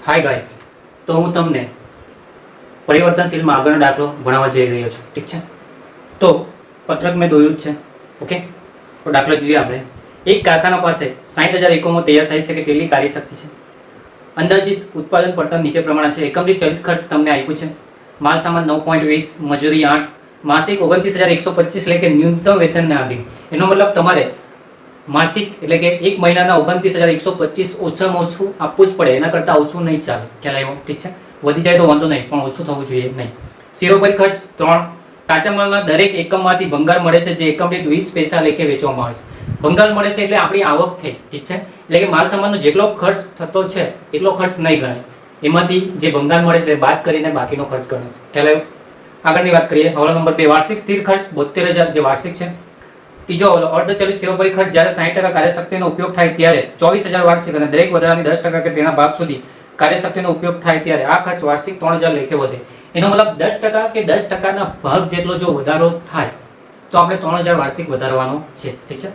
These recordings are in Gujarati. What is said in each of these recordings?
હાય ગાઈસ, તો હું તમને પરિવર્તનશીલમાં આગળનો દાખલો ભણાવવા જઈ રહ્યો છું. ઠીક છે, તો પત્રક મેં દોર્યું જ છે. ઓકે, તો દાખલો જોઈએ આપણે. એક કારખાના પાસે 60,000 એકમો તૈયાર થઈ શકે તેટલી કાર્યશક્તિ છે. અંદાજિત ઉત્પાદન પડતર નીચે પ્રમાણે છે. એકમ દીઠ ચલિત ખર્ચ તમને આપ્યું છે. માલ સામાન 9.20, મજૂરી 8, માસિક 29,125 એટલે કે ન્યૂનતમ વેતનના આધીન. એનો મતલબ તમારે માસિક એટલે કે એક મહિનાના 29,125 ઓછામાં ઓછું આપવું જ પડે. એના કરતાં ઓછું નહીં ચાલે. ખ્યાલ આવ્યો? ઠીક છે, વધી જાય તો વાંધો નહીં, પણ ઓછું થવું જોઈએ નહીં. શિરોપરી ખર્ચ 3. કાચા માલના દરેક એકમમાંથી ભંગાર મળે છે, જે એકમ દીઠ 20 પૈસા લેખે વેચવામાં આવે છે. ભંગાર મળે છે એટલે આપણી આવક થઈ. ઠીક છે, એટલે કે માલ સામાનનો જેટલો ખર્ચ થતો છે એટલો ખર્ચ નહીં ગણાય. એમાંથી જે ભંગાર મળે છે બાદ કરીને બાકીનો ખર્ચ ગણે છે. ખ્યાલ આવ્યો? આગળની વાત કરીએ. હવાલો નંબર 2, વાર્ષિક સ્થિર ખર્ચ 72,000 જે વાર્ષિક છે. ત્રીજો હવાલો, અર્ધચલિત શિરોપરી ખર્ચ જ્યારે 60% કાર્યશક્તિનો ઉપયોગ થાય ત્યારે 24,000 વાર્ષિક અને દરેક વધારાની 10% કે તેના ભાગ સુધી કાર્યશક્તિનો ઉપયોગ થાય ત્યારે આ ખર્ચ વાર્ષિક 3,000 લેખે વધે. એનો મતલબ 10% કે 10%ના ભાગ જેટલો જો વધારો થાય તો આપણે 3,000 વાર્ષિક વધારવાનો છે. ઠીક છે.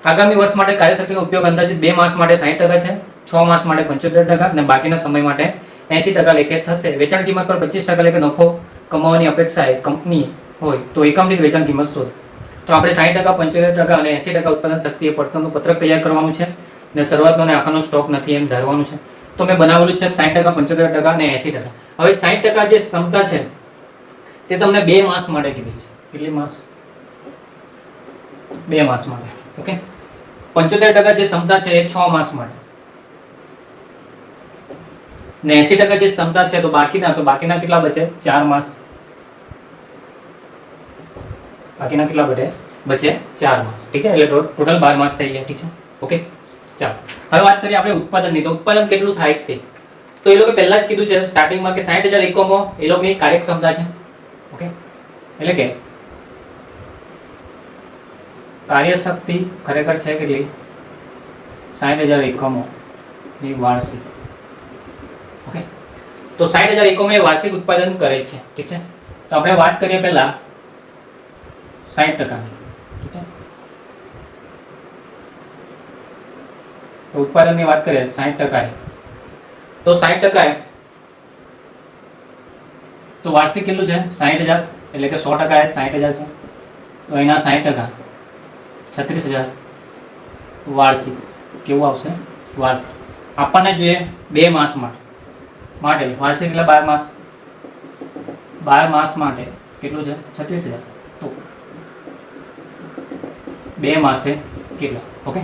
આગામી વર્ષ માટે કાર્યશક્તિનો ઉપયોગ અંદાજિત 2 માસ માટે 60% છે, 6 માસ માટે 75% અને બાકીના સમય માટે 80% લેખે થશે. વેચાણ કિંમત પર 25% લેખે નફો કમાવાની અપેક્ષાએ કંપની હોય તો એકમ દીઠ વેચાણ કિંમત શોધ. તો આપણે 60%, 75% અને 80% ઉત્પાદન શક્તિએ પડતરનું પત્રક તૈયાર કરવાનું છે અને શરૂઆતનો અને આખરનો સ્ટોક નથી એમ ધારવાનું છે. તો મેં બનાવેલું છે 60%, 75% અને 80%. હવે 60% જે ક્ષમતા છે તે તમને 2 માસ માટે કીધી છે. કેટલી માસ? 2 માસ માટે. ઓકે. 75% જે ક્ષમતા છે એ 6 માસ માટે ને 80% જે ક્ષમતા છે તો બાકીના કેટલા બચે? 4 માસ. બાકીના કેટલા બચે? 4 માસ. ઠીક છે, એટલે ટોટલ 12 માસ થઈ ગયા. ઠીક છે, ઓકે. ચાલો હવે વાત કરીએ આપણે ઉત્પાદનની. તો ઉત્પાદન કેટલું થાય તે તો એ લોકો પહેલા જ કીધું છે સ્ટાર્ટિંગમાં કે 60,000 એકમો એ લોકોની કાર્યક્ષમતા છે. ઓકે, એટલે કે કાર્યશક્તિ ખરેખર છે કેટલી? 60,000 એકમો ની વાર્ષિક. ઓકે, તો 60,000 એકમો એ વાર્ષિક ઉત્પાદન કરે છે. ઠીક છે, તો આપણે વાત કરીએ પહેલા 60%. ઠીક છે, તો ઉત્પાદનની વાત કરીએ 60%. તો 60% તો વાર્ષિક કેટલું છે? 60,000 એટલે કે 100% એ 60,000 છે. તો એના 60% 36,000 વાર્ષિક. કેવું આવશે? વાર્ષિક. આપણને જોઈએ 2 માસ માટે વાર્ષિક એટલે 12 માસ. 12 માસ માટે કેટલું છે? 36,000. તો 2 માસે કેટલા? ઓકે,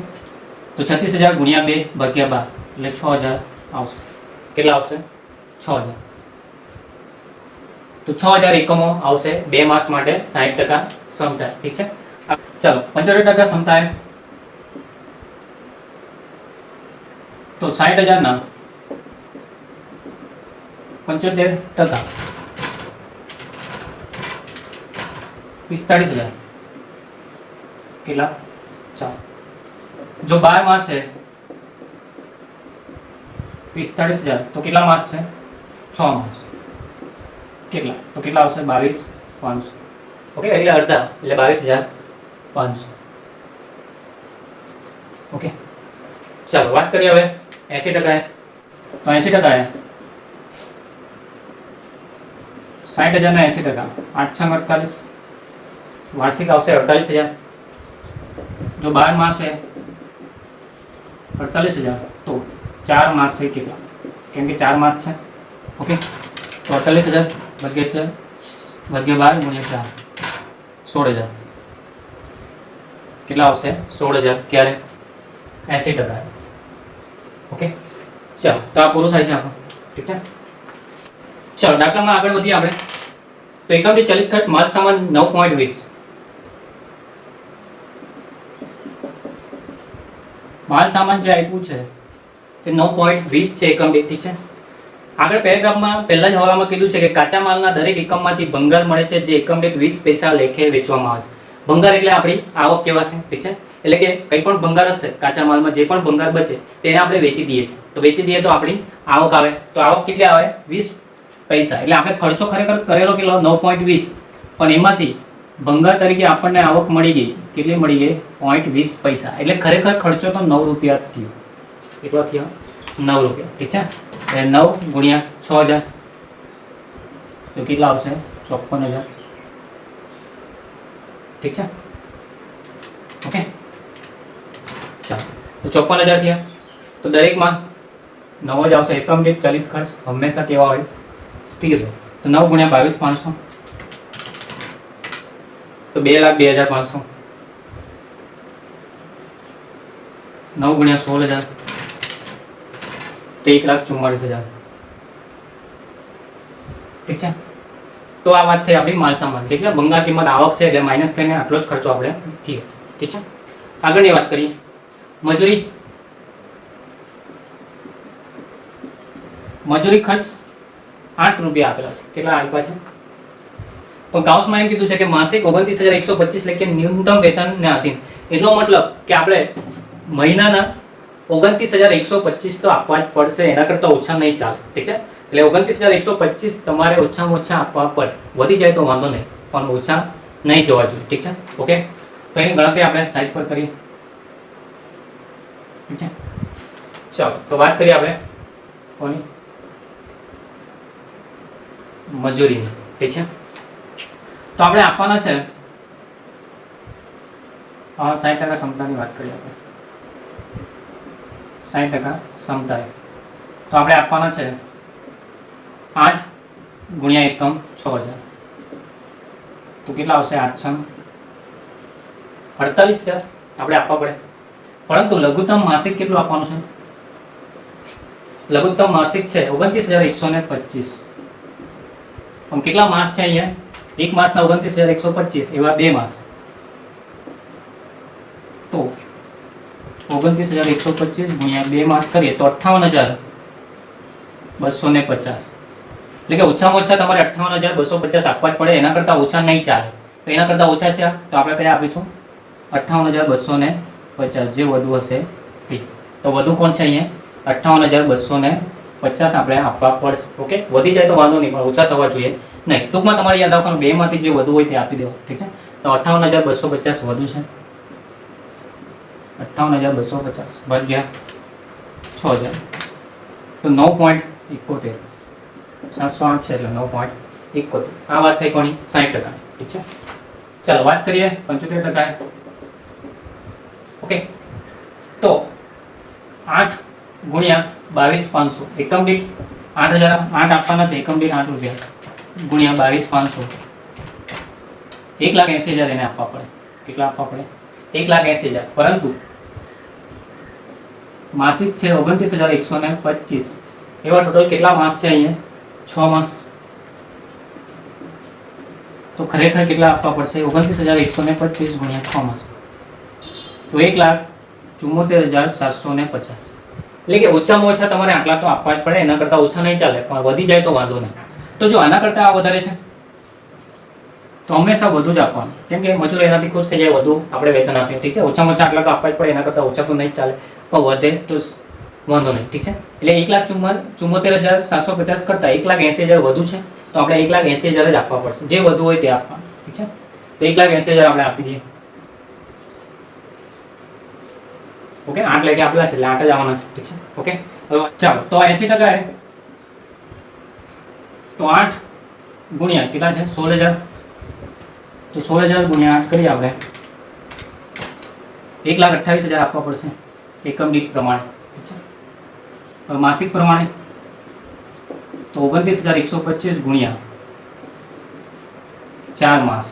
તો 36,000 ગુણ્યા 2 ભાગ્યા 12 એટલે 6,000 આવશે. કેટલા આવશે? 6,000. તો 6,000 એકમો આવશે 2 માસ માટે 60% ક્ષમતા. ઠીક છે, ચાલો 75% ક્ષમતા તો 60,000 ના 75% 45,000 કેટલા? 4. જો 12 માસ છે 45,000 તો કેટલા માસ છે? 6 માસ. કેટલા? તો કેટલા આવશે? 22,500. ઓકે, એટલે અડધા એટલે 22,500. ઓકે, ચાલો વાત કરીએ હવે 80%. તો 80% 60,000 ના 80% 848 વાર્ષિક આવશે 48,000. જો 12 માસ છે 48,000 તો 4 માસ છે કેટલા? કેમ કે 4 માસ છે. ઓકે, તો 48,000 ભાગ્યા 12 ગુણ્યા 4 16,000 કેટલા આવશે? 16,000. ક્યારે? 80%. ઓકે, ચાલો તો આ પૂરું થાય છે આપણું. ઠીક છે, ચાલો દાખલામાં આગળ વધીએ આપણે. તો એકમ દીઠ ચલિત ખર્ચ માલ સામાન 9.20. માલ સામાન જે આપ્યું છે તે 9.20 છે એકમ દીઠ. ઠીક છે, આગળ પેરેગ્રાફમાં પહેલા જ હવાલામાં કીધું છે કે કાચા માલના દરેક એકમમાંથી ભંગાર મળે છે, જે એકમ દીઠ 20 પૈસા લેખે વેચવામાં આવે છે. ભંગાર એટલે આપણી આવક કહેવાશે. ઠીક છે, એટલે કે કંઈ પણ ભંગાર હશે કાચા માલમાં, જે પણ ભંગાર બચે તેને આપણે વેચી દઈએ છીએ. તો વેચી દઈએ તો આપણી આવક આવે. તો આવક કેટલી આવે? 20 પૈસા. એટલે આપણે ખર્ચો ખરેખર કરેલો કેટલો? 9.20, પણ એમાંથી ભંગાર તરીકે આપણને આવક મળી ગઈ. કેટલી મળી ગઈ? 0.20 પૈસા. એટલે ખરેખર ખર્ચો તો 9 રૂપિયા થયો. કેટલો થયો? 9 રૂપિયા, ઠીક છે। એટલે 9 ગુણ્યા 6000 તો કેટલા આવશે? 54000, ઠીક છે। ઓકે, ચાલો, તો 54000 થયા। તો દરેકમાં 9 જ આવશે। એકમ દીઠ ચલિત ખર્ચ હંમેશા કેવા હોય? સ્થિર રહે। તો 9 ગુણ્યા 22,500 તો 2,02,500, 9 ગુણ્યા 16,000 તો 1,44,000, ઠીક છે। તો આ વાત થઈ આપણી માલ સામાન, ઠીક છે। ભંગાર કિંમત આવક છે એટલે માઇનસ કરીને આટલો જ ખર્ચો આપણે થયો, ઠીક છે। આગળની વાત કરીએ, મજૂરી। મજૂરી ખર્ચ 8 રૂપિયા આપેલા છે। કેટલા આપ્યા છે? પણ કાઉન્સમાં એમ કીધું છે કે માસિક 29,125 એટલે કે ન્યૂનતમ વેતનને આધીન। એટલો મતલબ કે આપણે મહિનાના 29,125 તો આપવા જ પડશે, એના કરતા ઓછા નહીં ચાલે, ઠીક છે। એટલે 29,125 તમારે ઓછામાં ઓછા આપવા પડે। વધી જાય તો વાંધો નહીં, પણ ઓછા નહીં જવા જોઈએ, ઠીક છે। ઓકે, તો એની ગણતરી આપણે સાઈડ પર કરીએ, ઠીક છે। ચાલો, તો વાત કરીએ આપણે કોની? મજૂરીની, ઠીક છે। તો આપણે આપવાના છે 60% ક્ષમતાની વાત કરીએ આપણે, 60% ક્ષમતા, તો આપણે આપવાના છે 8 ગુણ્યા એકમ 6000 તો કેટલા આવશે? 848,000 આપણે આપવા પડે। પરંતુ લઘુત્તમ માસિક કેટલું આપવાનું છે? લઘુત્તમ માસિક છે 29,125, પણ કેટલા માસ છે અહીંયા? એક માસના 29,125, એવા 2 માસ, તો 29,125 ગુણ્યા 2 માસ કરીએ તો 58,250, એટલે કે ઓછામાં ઓછા તમારે 58,250 આપવા જ પડે, એના કરતા ઓછા નહીં ચાલે। તો એના કરતા ઓછા છે તો આપણે કયા આપીશું? 58,250, જે વધુ હશે તે। તો વધુ કોણ છે અહીંયા? 58,250 આપણે આપવા પડશે। ઓકે, વધી જાય તો વાંધો નહીં, પણ ઓછા થવા જોઈએ નહીં। ટૂંકમાં તમારે યાદ રાખવાનું, 2 માંથી જે વધુ હોય તે આપી દેવો, ઠીક છે। તો 58,250 વધુ છે, 58,250 ભાગ્યા 6,000 તો 9.71, 708 છે એટલે 9.71। આ વાત થઈ કોની? 60%, ઠીક છે। ચાલો વાત કરીએ 75%। ઓકે, તો 8 ગુણ્યા 22,500 એકમ દીઠ 8,008 આપવાના છે, એકમ દીઠ 8 રૂપિયા ગુણ્યા 22,500 1,80,000 એને આપવા પડે। કેટલા આપવા પડે? 1,80,000, પરંતુ માસિક છે 29,125, એવા ટોટલ કેટલા માસ છે અહીંયા? 6 માસ। તો ખરેખર કેટલા આપવા પડશે? 29,125 ગુણ્યા 6 માસ તો 1,74,750, એટલે કે ઓછામાં ઓછા તમારે આટલા તો આપવા જ પડે, એના કરતા ઓછા નહીં ચાલે, પણ વધી જાય તો વાંધો નહીં। તો જો આના કરતા આ વધારે છે તો હંમેશા વધુ જ આપવાનું, કેમ કે મજૂર એનાથી ખુશ થઈ જાય, વધુ આપણે વેતન આપીએ, ઠીક છે। ઓછામાં ઓછા આટલા તો આપવા જ પડે, એના કરતા ઓછા તો નહીં ચાલે, પણ વધે તો વાંધો નહીં, ઠીક છે। એટલે 1,74,750 કરતા 1,80,000 વધુ છે, તો આપણે 1,80,000 જ આપવા પડશે, જે વધુ હોય તે આપવાનું, ઠીક છે। તો 1,80,000 આપણે આપી દઈએ। ઓકે, 8 લેકે આપેલા છે એટલે 8 જ આવવાના છે, ઠીક છે। ઓકે, હવે ચાલો, તો 80% તો 8 ગુણ્યા કેટલા છે? 16,000, તો 16,000 ગુણ્યા 8 કરીએ આપણે 1,28,000 આપવા પડશે એકમ દીઠ પ્રમાણે, ઠીક છે। હવે માસિક પ્રમાણે તો 29,125 ગુણ્યા 4 માસ,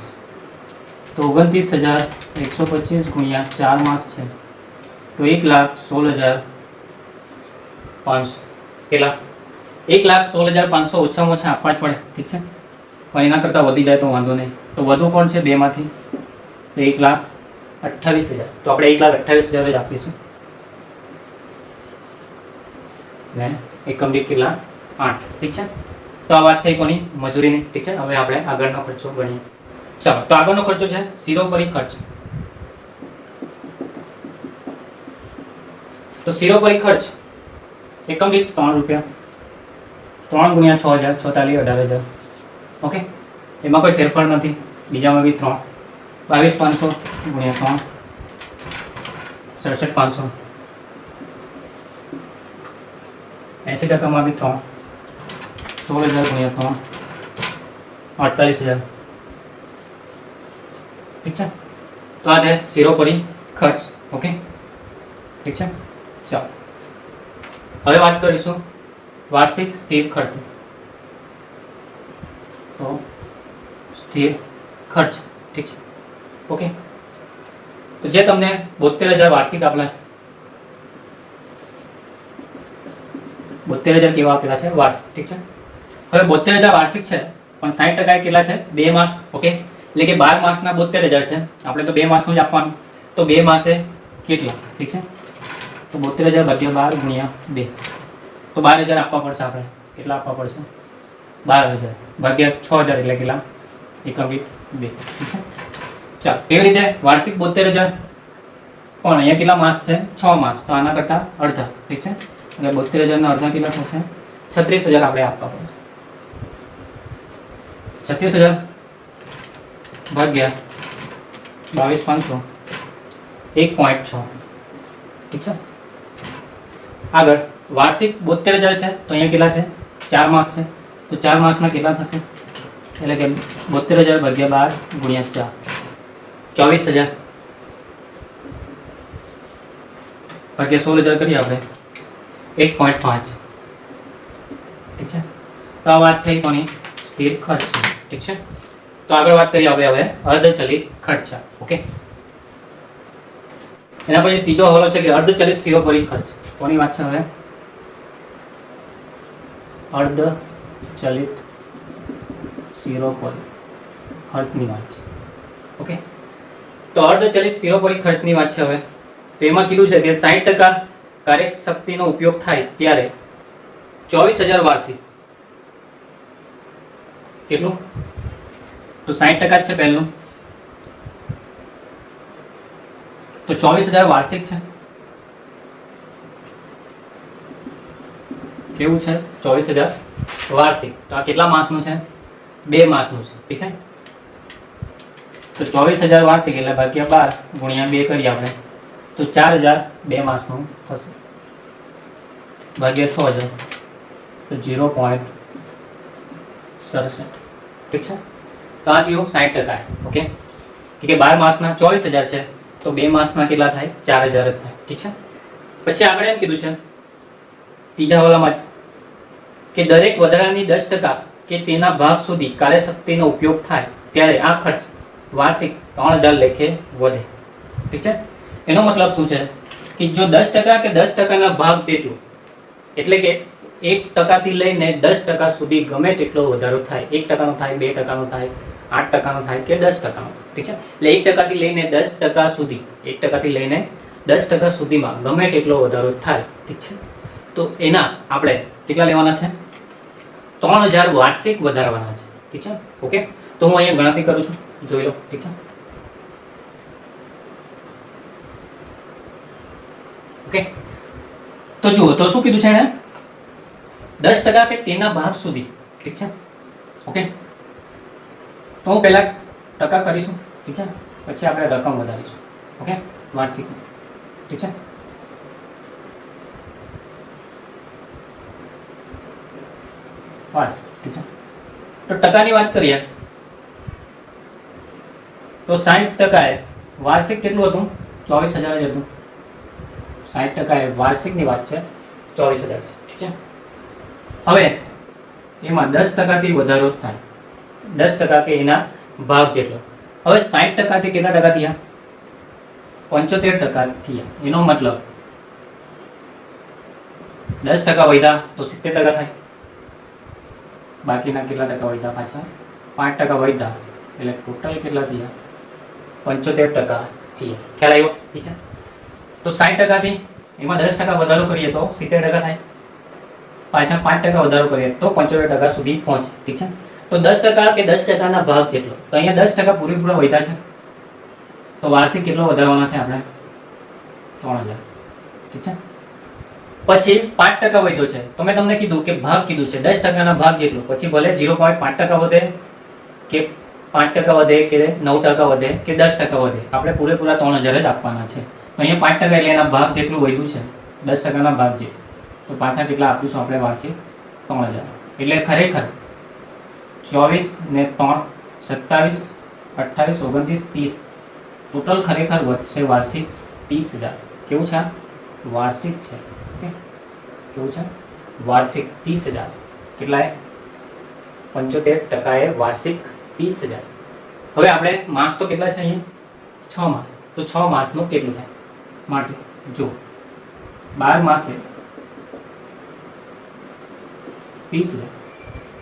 તો 29,125 ગુણ્યા 4 માસ છે તો 1,16,500, કેટલા? 1,16,500 ઓછામાં ઓછા આપવા જ પડે, ઠીક છે। પણ એના કરતાં વધી જાય તો વાંધો નહીં। તો વધુ કોણ છે 2 માંથી? તો 1,28,000, તો આપણે 1,28,000 જ આપીશું ને એકમ દીઠ કેટલા? 8, ઠીક છે। તો આ વાત થઈ કોની? મજૂરીની, ઠીક છે। હવે આપણે આગળનો ખર્ચો ગણીએ। ચાલો, તો આગળનો ખર્ચો છે શિરોપરી ખર્ચ। તો શિરોપરી ખર્ચ એકમ દીઠ 3 રૂપિયા, 3 ગુણ્યા 6,000 46,000, 18,000। ઓકે, એમાં કોઈ ફેરફાર નથી, બીજામાં બી 3, 22,500 ગુણ્યા 3 67,500 80% બી 3, 16,000 × 3, 48,000. ઠીક છે. તો આ છે શિરોપરી ખર્ચ. ઓકે, ઠીક છે. ચાલો હવે વાત કરીશું વાર્ષિક સ્થિર ખર્ચ. તો સ્થિર ખર્ચ, ઠીક છે. ઓકે, તો જે તમને 72,000 વાર્ષિક આપેલા છે, 72,000 કેવા આપેલા છે વાર્ષિક. ઠીક છે. હવે 72,000 વાર્ષિક છે, પણ 60% કેટલા છે? 2 માસ. ઓકે, એટલે કે 12 માસના 72,000 છે. આપણે તો 2 માસનું જ આપવાનું. તો 2 માસે કેટલા? ઠીક છે. તો 72,000 ભાગ્યા 12 × 2, તો 12,000 આપવા પડશે. આપણે કેટલા આપવા પડશે? 12,000 ભાગ્યા 6,000 એટલે કેટલા? 1 × 2. ઠીક છે. ચાલો, એવી રીતે વાર્ષિક 72,000, પણ અહીંયા કેટલા માસ છે? 6 માસ. તો આના કરતા અડધા. ઠીક છે. એટલે 72,000 ના અડધા કેટલા થશે? 36,000 આપણે આપવા પડશે. 36,000 ભાગ્યા 22,500, 1.6. ઠીક છે. આગળ વાર્ષિક 72,000 છે, તો અહીંયા કેટલા છે? 4 માસ છે. તો 4 માસના કેટલા થશે? એટલે કે 72,000 ભાગ્યા 12 × 4, 24,000 ભાગ્યા 16,000 કરીએ આપણે 1.5. ઠીક છે. તો આ વાત થઈ કોની? સ્થિર ખર્ચ. ઠીક છે. તો આગળ વાત કરીએ હવે અર્ધચલિત ખર્ચ. ઓકે, એના પછી ત્રીજો હવાલો છે કે અર્ધચલિત શિરોપરી ખર્ચ. કોની વાત છે હવે? અર્ધચલિત શિરોપરી ખર્ચની વાત છે. ઓકે, તો અર્ધચલિત શિરોપરી ખર્ચની વાત છે હવે. તો એમાં કીધું છે કે 60% કાર્યશક્તિનો ઉપયોગ થાય ત્યારે 24,000 વાર્ષિક. કેટલું? તો 60% છે પહેલું, તો 24,000 વાર્ષિક છે. કેવું છે? 24,000 વાર્ષિક. તો આ કેટલા માસનું છે? 2 માસનું છે. ઠીક છે. તો 24,000 વાર્ષિક એટલે ભાગ્યા 12 × 2 કરીએ આપણે, તો 4,000 2 માસનું થશે, ભાગ્યા 6,000 તો 0.67. ઠીક છે. તો આ થયું 60%. ઓકે, કે 12 માસના 24,000 છે, તો 2 માસના કેટલા થાય? 4,000 જ થાય. ઠીક છે. પછી આગળ એમ કીધું છે ત્રીજા હવાલામાં જ કે દરેક વધારાની 10% કે તેના ભાગ સુધી કાર્યશક્તિનો ઉપયોગ થાય ત્યારે આ ખર્ચ વાર્ષિક 3,000 લેખે વધે. ઠીક છે. એનો મતલબ શું છે કે જો 10% કે 10%ના ભાગ જેટલું, એટલે કે 1% થી લઈને 10% સુધી ગમે તેટલો વધારો થાય, 1% નો થાય, 2% નો થાય, 8% નો થાય કે 10% નો. ઠીક છે. એટલે 1% થી લઈને 10% સુધી, 1% થી લઈને 10% સુધીમાં ગમે તેટલો વધારો થાય. ઠીક છે. તો એના આપણે કેટલા લેવાના છે? 3,000 વાર્ષિક વધારવાના છે. ઠીક છે. ઓકે, તો હું અહીંયા ગણતરી કરું છું, જોઈ લો. ઠીક છે. ઓકે, તો જુઓ તો શું કીધું છે એને? 10% કે તેના ભાગ સુધી. ઠીક છે. ઓકે, તો હું પહેલા ટકા કરીશું. ઠીક છે. પછી આપણે રકમ વધારીશું. ઓકે, વાર્ષિક. ઠીક છે. વાર્ષિક. ઠીક છે. તો ટકાની વાત કરીએ તો 60% એ વાર્ષિક કેટલું હતું? 24,000 જ હતું. 60% એ વાર્ષિકની વાત છે, 24,000 છે. ઠીક છે. હવે એમાં 10% થી વધારો થાય, 10% કે એના ભાગ જેટલો. હવે 60% થી કેટલા ટકા થયા? 75% થયા. એનો મતલબ 10% વધ્યા તો 70% થાય. બાકીના કેટલા ટકા વધ્યા? પાછા 5% વધ્યા એટલે ટોટલ કેટલા થયા? 75% થયા. ખ્યાલ આવ્યો? ઠીક છે. તો 60% થી એમાં 10% વધારો કરીએ તો 70% થાય. પાછા 5% વધારો કરીએ તો 75% સુધી પહોંચે. ઠીક છે. તો 10% કે 10%ના ભાગ જેટલો, તો અહીંયા 10% પૂરેપૂરા વધ્યા છે, તો વાર્ષિક કેટલો વધારવાનો છે આપણે? 3,000. ઠીક છે. પછી 5% વધ્યો છે, તો મેં તમને કીધું કે ભાગ કીધું છે 10%ના ભાગ જેટલો, પછી ભલે 0.5% વધે કે 5% વધે કે 9% વધે કે 10% વધે, આપણે પૂરેપૂરા 3,000 જ આપવાના છે. તો અહીંયા 5% એટલે એના ભાગ જેટલું વધ્યું છે, 10%ના ભાગ જેટલું. તો પાછા કેટલા આપીશું આપણે વાર્ષિક 3000. એટલે ખરેખર 24 ને 3 27 28 29 30 ટોટલ ખરેખર વધશે વાર્ષિક 30,000. કેવું છે? વાર્ષિક છે. ઓકે, કેવું છે? વાર્ષિક 30,000. કેટલાએ? 75% એ વાર્ષિક 30,000. હવે આપણે માસ તો કેટલા છે અહીંયા? 6 માસ. તો 6 માસનું કેટલું થાય? માટે જો 12 માસે 30,000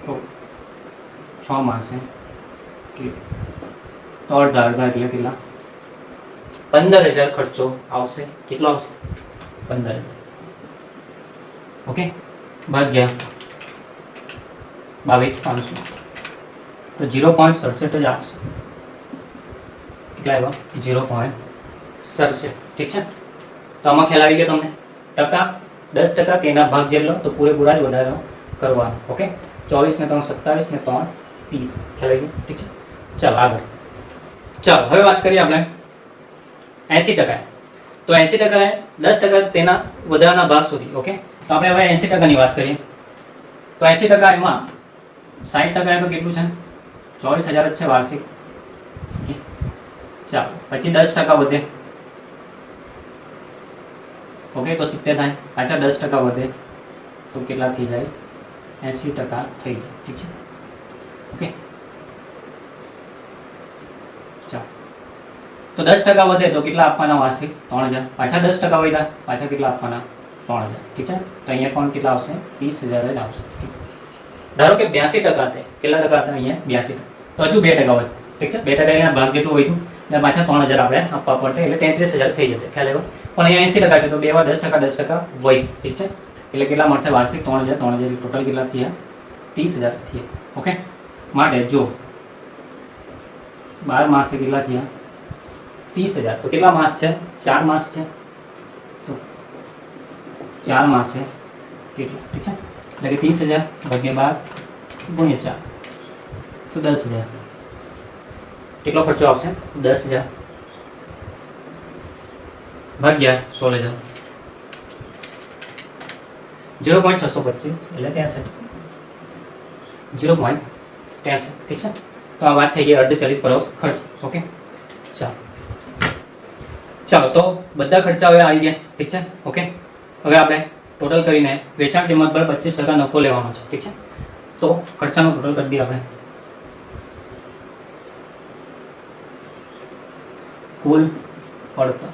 તો 6 માસે તો અડધા એટલે કેટલા? 15,000 ખર્ચો આવશે. કેટલો આવશે? 15,000. ઓકે, ભાગ્યા 22,500 તો 0.67 જ આવશે. કેટલા આવ્યા? 0.67. ઠીક છે. તો આમાં ખ્યાલ આવી ગયો તમને? ટકા 10% કે એના ભાગ જેટલો તો પૂરેપૂરા જ વધારો કરવાનો. ઓકે, 24 ને 3 27 ને 3 30. ખ્યાલ આવી ગયો? ઠીક છે. ચાલો આગળ. ચાલો હવે વાત કરીએ આપણે 80%. તો 80% 10% તેના વધારાના ભાગ સુધી. ઓકે, તો આપણે હવે 80% ની વાત કરીએ. તો 80% એમાં 60% તો કેટલું છે? 24,000 જ છે વાર્ષિક. ચાલો પછી 10% વધે. ઓકે, તો 70 થાય. પાછા 10% વધે તો કેટલા થઈ જાય? 80% થઈ જાય. ઠીક છે. ઓકે, ચાલો તો 10% વધે તો કેટલા આપવાના વાર્ષિક? 3,000. પાછા 10% વધ્યા, પાછા કેટલા આપવાના? 3,000. ઠીક છે. તો અહીંયા પણ કેટલા આવશે? 30,000 જ આવશે. ધારો કે 82% હતા. કેટલા ટકા હતા અહીંયા? 82%. તો હજુ 2% વધે. ઠીક છે. 2% એટલે ભાગ જેટલું વધ્યું એટલે પાછા 3,000 આપણે આપવા પડશે એટલે 33,000 થઈ જશે. ખ્યાલ આવ્યો? પણ અહીંયા 80% છે તો 2 વાર 10% વહી. ઠીક છે. એટલે કેટલા મળશે? વાર્ષિક 3,000 ટોટલ કેટલા થયા? 30,000 થયા. ઓકે, માટે જો 12 માસે કેટલા થયા? 30,000. તો કેટલા માસ છે? 4 માસ છે. તો 4 માસે કેટલા? ઠીક છે. એટલે કે 30,000 ભાગ્યા 12 ગુણ્યા 4 તો 10,000. કેટલો ખર્ચો આવશે? 10,000 ભાગ્યા 16,000 0.625 એટલે 63. 0.63. ઠીક છે. તો આ વાત થઈ ગઈ અર્ધચલિત પરોક્ષ ખર્ચ. ઓકે, ચાલો તો બધા ખર્ચા હવે આવી ગયા. ઠીક છે. ઓકે, હવે આપણે ટોટલ કરીને વેચાણ કિંમત પર 25% નફો લેવાનો છે. ઠીક છે. તો ખર્ચાનો ટોટલ કરી દઈએ આપણે. કુલ પડતર.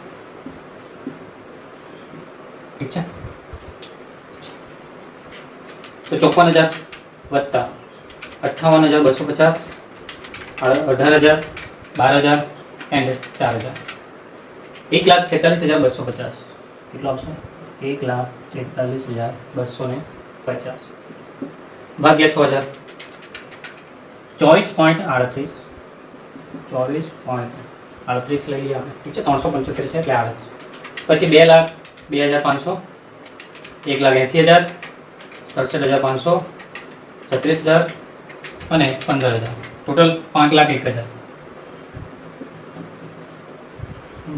ઠીક છે. તો 54,000 વત્તા 58,250 18,000 12,000 એન્ડ 4,000 1,46,250. કેટલો આવશે? 1,46,250 ભાગ્યા 6,000 24.38 24.38 લઈ લઈએ આપણે. ઠીક છે. 375 છે એટલે 38. પછી 2,02,500 1,80,000 67,500 36,000 અને 15,000 ટોટલ 5,01,000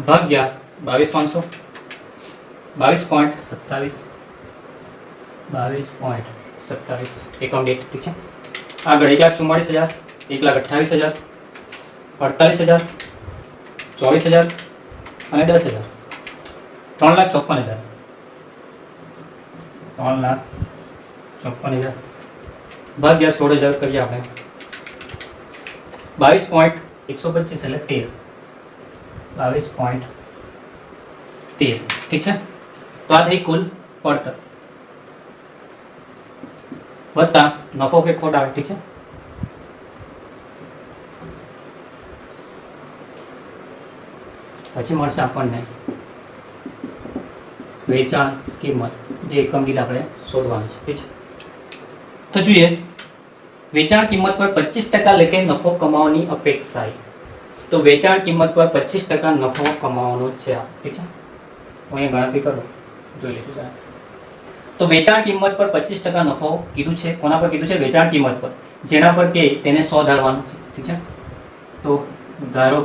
ભાગ્યા 22,500 22.27 એકમ દીઠ. ઠીક છે. આગળ 1,44,000 1,28,000 48,000 24,000 અને 10,000 3,54,000 3,54,000 ભાગ્યા 16,000 કરીએ આપણે 22.125 એટલે 13 22.13. ઠીક છે. તો આ થઈ કુલ પડતર વત્તા નફો કે ખોટ આવે. ઠીક છે. પછી મળશે આપણને વેચાણ કિંમત જે એકમ દીઠ આપણે શોધવાની છે. ઠીક છે. તો જોઈએ વેચાણ કિંમત પર 25% લેખે નફો કમાવાની અપેક્ષા. તો વેચાણ કિંમત પર 25% નફો કમાવાનો છે. ઠીક છે. હું અહીંયા ગણતરી કરું જોઈ લેજો. તો વેચાણ કિંમત પર 25% નફો કીધું છે. કોના પર કીધું છે? વેચાણ કિંમત પર. જેના પર કે તેને 100 ધારવાનું છે. ઠીક છે. તો ધારો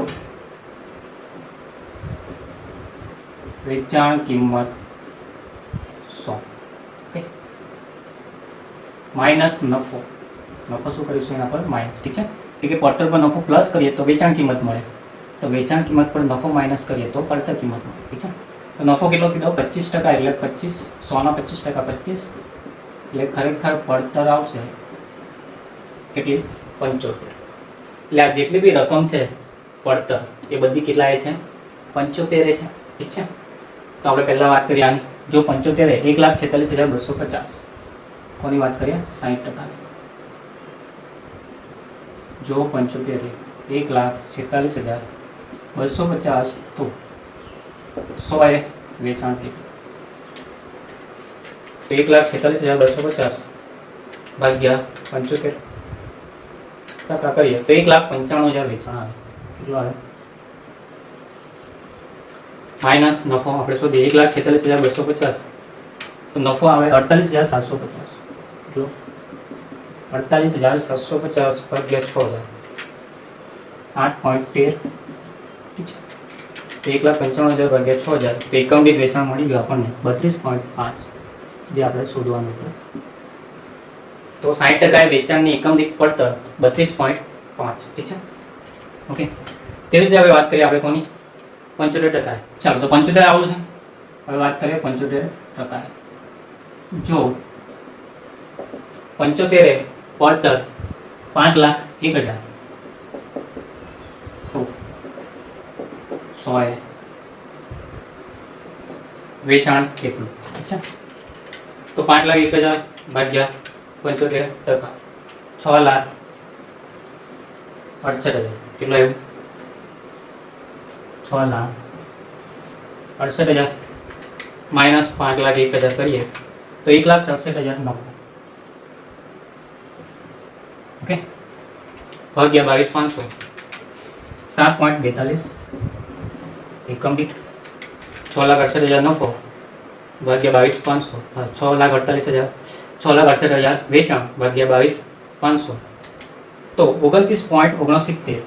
વેચાણ કિંમત 100. ઓકે, માઇનસ નફો. નફો શું કરીશું એના પર માઇનસ. ઠીક છે. એટલે કે પડતર પર નફો પ્લસ કરીએ તો વેચાણ કિંમત મળે, તો વેચાણ કિંમત પર નફો માઇનસ કરીએ તો પડતર કિંમત મળે. ઠીક છે. તો નફો કેટલો કીધો 25%, એટલે 25, 100ના 25%, 25, એટલે ખરેખર પડતર આવશે કેટલી 75. એટલે આ જેટલી બી રકમ છે પડતર એ બધી કેટલા છે 75 છે. ઠીક છે. તો આપણે પહેલાં વાત કરીએ આની. જો 75 1,46,250. કોની વાત કરીએ 60%. જો 75 1,46,250 તો 100 એ વેચાણ કેટલું? 1,46,250 ભાગ્યા 75 ટકા કરીએ તો 1,95,000 વેચાણ આવે. કેટલું આવે? માઇનસ નફો આપણે શોધીએ 1,46,250, તો નફો આવે 48,750. કેટલો? 48,750 ભાગ્યા 6,000, 8.13. ઠીક છે. 1,95,000 ભાગ્યા 6,000, તો એકમ દીઠ વેચાણ મળી ગયું આપણને 32.5, જે આપણે શોધવાનું હતું. તો 60% એ વેચાણની એકમ દીઠ પડતર 32.5. ઠીક છે. ઓકે. તેવી રીતે હવે વાત કરીએ આપણે કોની 75%. ચાલો, તો 75 આવું છે. હવે વાત કરીએ 75%. જો 75 પડતર 5,01,000, તો 100 વેચાણ કેટલું? અચ્છા, તો 5,01,000 ભાગ્યા 75%, 6,68,000. કેટલું આવ્યું? 6,68,000 માઇનસ 5,01,000 કરીએ તો 1,67,000 નફો. ઓકે. ભાગ્યા 22,500, 7.42 એકમ દીઠ. 6,68,000 નફો ભાગ્યા 22,500, 6,68,000 વેચાણ ભાગ્યા 22,500, તો 29.69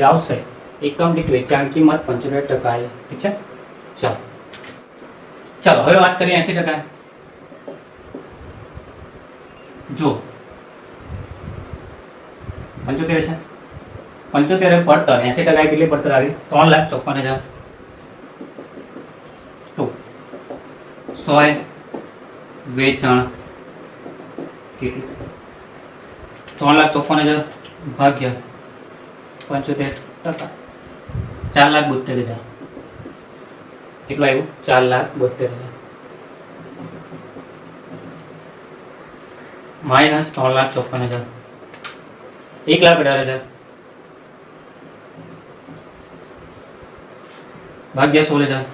આવશે એકમ દીઠ વેચાણ કિંમત 75%. ઠીક છે. ચાલો ચાલો હવે વાત કરીએ 80%. જો 75 છે, 75 પડતર 80% કેટલી પડતર આવી 3,54,000, તો 100 વેચાણ કેટલું? 3,54,000 ભાગ્યા 75%, 4,72,000. કેટલું આવ્યું? 4,72,000 માઇનસ 3,54,000, 1,18,000 ભાગ્યા 16,000,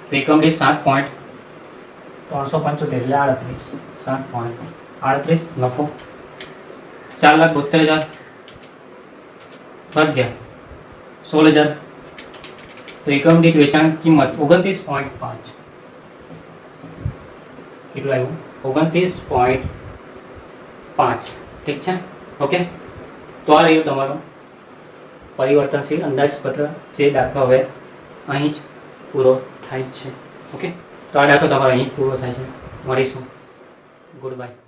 તો એકમ દીઠ 7.375 એટલે 38, 7.38 નફો. 4,72,000 ભાગ્યા 16,000, તો એકમ દીઠ વેચાણ કિંમત 29.5. કેટલું આવ્યું? 29.5. ઠીક છે. ઓકે. તો આ રહ્યું તમારો પરિવર્તનશીલ અંદાજપત્ર, જે દાખલો હવે અહીં જ પૂરો થાય છે. ઓકે. તો આ દાખલો તમારો અહીં જ પૂરો થાય છે. મળીશું. Good bye.